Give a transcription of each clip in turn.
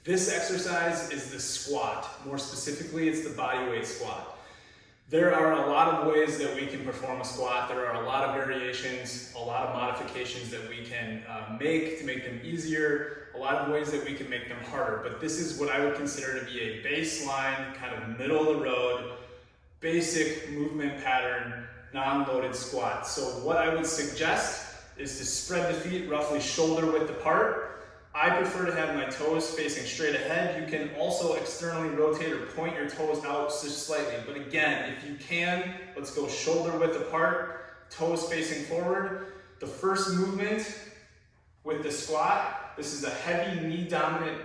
This exercise is the squat. More specifically, it's the body weight squat. There are a lot of ways that we can perform a squat. There are a lot of variations, a lot of modifications that we can make to make them easier, a lot of ways that we can make them harder. But this is what I would consider to be a baseline, kind of middle of the road, basic movement pattern, non-loaded squat. So what I would suggest is to spread the feet roughly shoulder width apart. I prefer to have my toes facing straight ahead. You can also externally rotate or point your toes out just slightly. But again, if you can, let's go shoulder width apart, toes facing forward. The first movement with the squat, this is a heavy knee dominant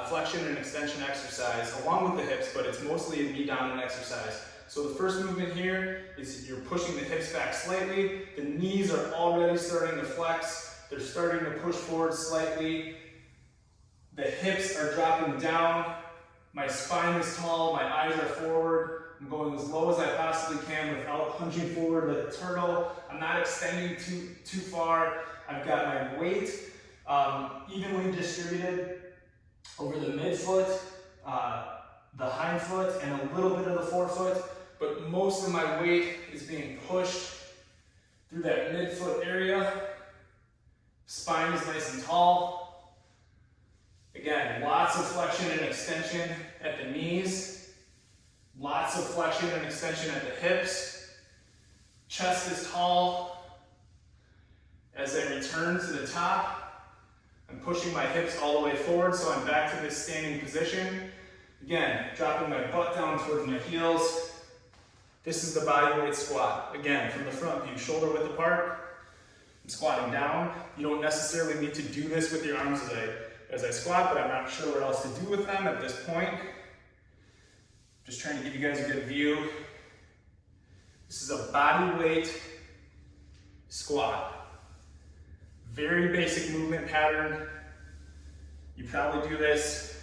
flexion and extension exercise along with the hips, but it's mostly a knee dominant exercise. So the first movement here is you're pushing the hips back slightly. The knees are already starting to flex. They're starting to push forward slightly. The hips are dropping down. My spine is tall. My eyes are forward. I'm going as low as I possibly can without punching forward like a turtle. I'm not extending too far. I've got my weight evenly distributed over the midfoot, the hind foot, and a little bit of the forefoot. But most of my weight is being pushed through that midfoot area. Spine is nice and tall. Again, lots of flexion and extension at the knees. Lots of flexion and extension at the hips. Chest is tall. As I return to the top, I'm pushing my hips all the way forward, so I'm back to this standing position. Again, dropping my butt down towards my heels. This is the body weight squat. Again, from the front view, shoulder width apart. I'm squatting down. You don't necessarily need to do this with your arms as I squat, but I'm not sure what else to do with them at this point. Just trying to give you guys a good view. This is a body weight squat. Very basic movement pattern. You probably do this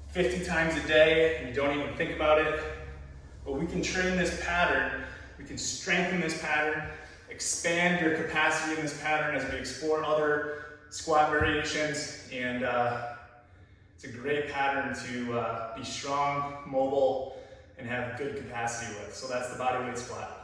50 times a day and you don't even think about it. But we can train this pattern, we can strengthen this pattern, expand your capacity in this pattern as we explore other squat variations, and it's a great pattern to be strong, mobile, and have good capacity with. So that's the body weight squat.